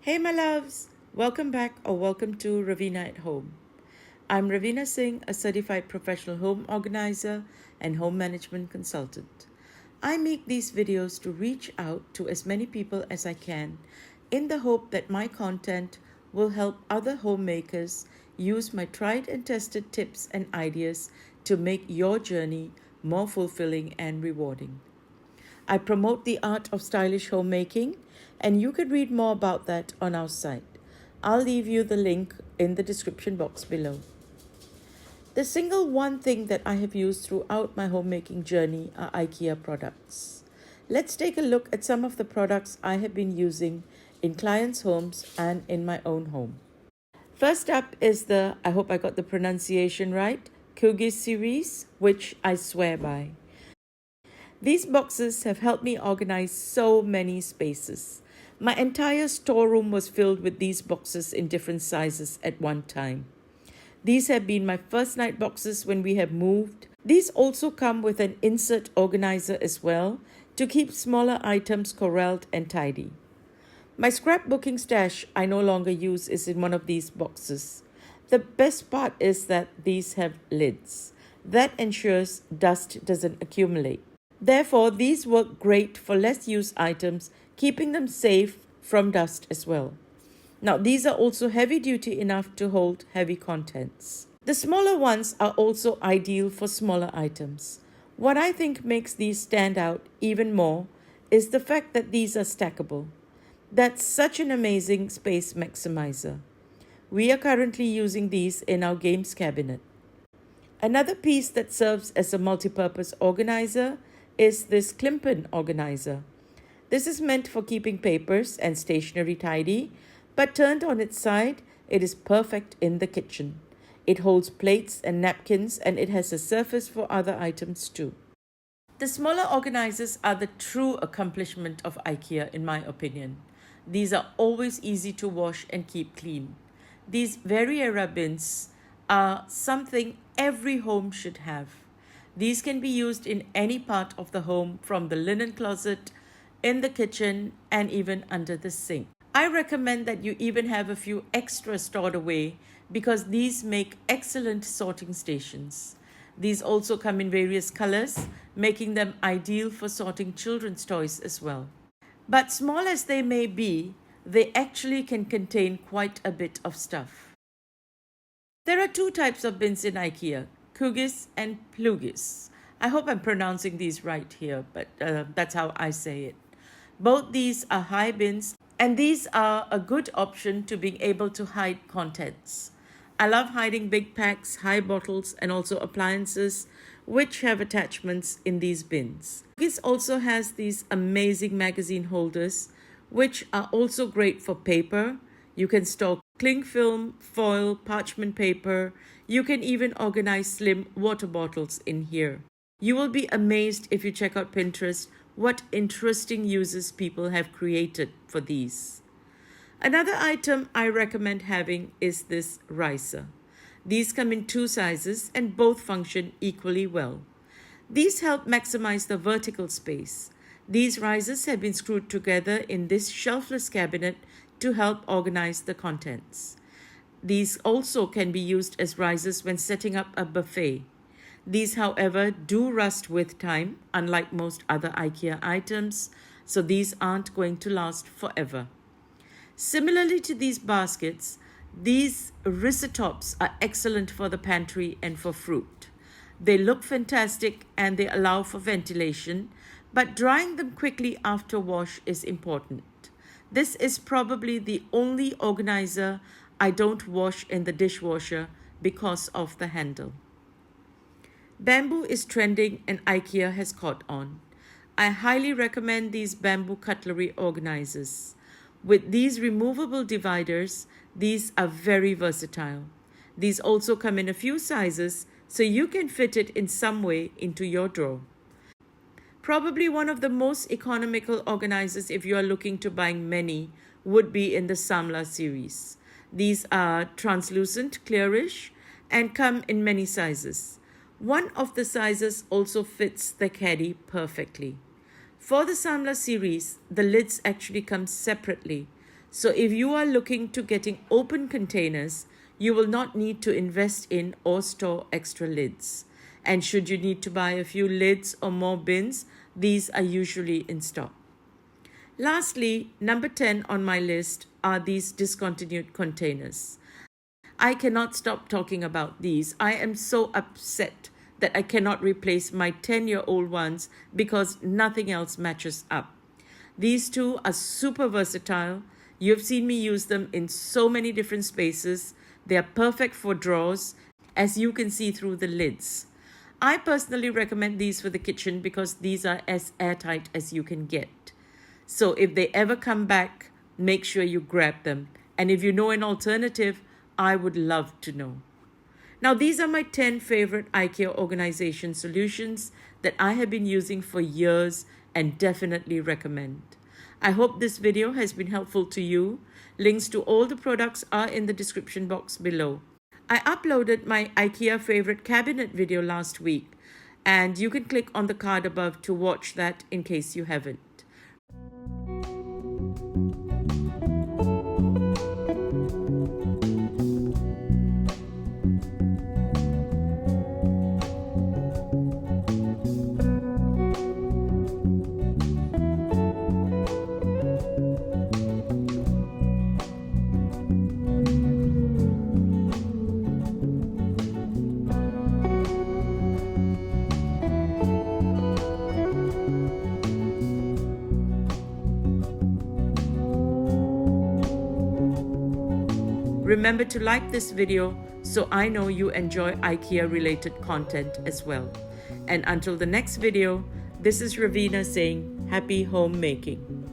Hey my loves, welcome back or welcome to Raveena at Home. I'm Raveena Singh, a Certified Professional Home Organiser and Home Management Consultant. I make these videos to reach out to as many people as I can in the hope that my content will help other homemakers use my tried and tested tips and ideas to make your journey more fulfilling and rewarding. I promote the art of stylish homemaking, and you can read more about that on our site. I'll leave you the link in the description box below. The single one thing that I have used throughout my homemaking journey are Ikea products. Let's take a look at some of the products I have been using in clients' homes and in my own home. First up is the, I hope I got the pronunciation right, KUGGIS series, which I swear by. These boxes have helped me organize so many spaces. My entire storeroom was filled with these boxes in different sizes at one time. These have been my first night boxes when we have moved. These also come with an insert organizer as well to keep smaller items corralled and tidy. My scrapbooking stash I no longer use is in one of these boxes. The best part is that these have lids. That ensures dust doesn't accumulate. Therefore, these work great for less used items, keeping them safe from dust as well. Now, these are also heavy duty enough to hold heavy contents. The smaller ones are also ideal for smaller items. What I think makes these stand out even more is the fact that these are stackable. That's such an amazing space maximizer. We are currently using these in our games cabinet. Another piece that serves as a multi-purpose organizer is this Klimpen organizer. This is meant for keeping papers and stationery tidy, but turned on its side, it is perfect in the kitchen. It holds plates and napkins, and it has a surface for other items too. The smaller organizers are the true accomplishment of Ikea, in my opinion. These are always easy to wash and keep clean. These VARIERA bins are something every home should have. These can be used in any part of the home, from the linen closet, in the kitchen, and even under the sink. I recommend that you even have a few extra stored away because these make excellent sorting stations. These also come in various colors, making them ideal for sorting children's toys as well. But small as they may be, they actually can contain quite a bit of stuff. There are two types of bins in Ikea, KUGGIS and PLUGGIS. I hope I'm pronouncing these right here, but that's how I say it. Both these are high bins, and these are a good option to being able to hide contents. I love hiding big packs, high bottles, and also appliances, which have attachments in these bins. KUGGIS also has these amazing magazine holders, which are also great for paper. You can store cling film, foil, parchment paper. You can even organize slim water bottles in here. You will be amazed if you check out Pinterest what interesting uses people have created for these. Another item I recommend having is this riser. These come in two sizes and both function equally well. These help maximize the vertical space. These risers have been screwed together in this shelfless cabinet to help organize the contents. These also can be used as risers when setting up a buffet. These, however, do rust with time, unlike most other Ikea items, so these aren't going to last forever. Similarly to these baskets, these RISATORPs are excellent for the pantry and for fruit. They look fantastic and they allow for ventilation, but drying them quickly after wash is important. This is probably the only organizer I don't wash in the dishwasher because of the handle. Bamboo is trending and Ikea has caught on. I highly recommend these bamboo cutlery organizers. With these removable dividers, these are very versatile. These also come in a few sizes, so you can fit it in some way into your drawer. Probably one of the most economical organizers if you are looking to buying many would be in the Samla series. These are translucent, clearish, and come in many sizes. One of the sizes also fits the caddy perfectly. For the Samla series, the lids actually come separately, So if you are looking to getting open containers, you will not need to invest in or store extra lids. And should you need to buy a few lids or more bins, these are usually in stock. Lastly, number 10 on my list are these discontinued containers. I cannot stop talking about these. I am so upset that I cannot replace my 10-year-old ones because nothing else matches up. These two are super versatile. You've seen me use them in so many different spaces. They are perfect for drawers, as you can see through the lids. I personally recommend these for the kitchen because these are as airtight as you can get. So if they ever come back, make sure you grab them. And if you know an alternative, I would love to know. Now, these are my 10 favorite IKEA organization solutions that I have been using for years and definitely recommend. I hope this video has been helpful to you. Links to all the products are in the description box below. I uploaded my IKEA favorite cabinet video last week, and you can click on the card above to watch that in case you haven't. Remember to like this video so I know you enjoy IKEA related content as well. And until the next video, this is Raveena saying happy homemaking.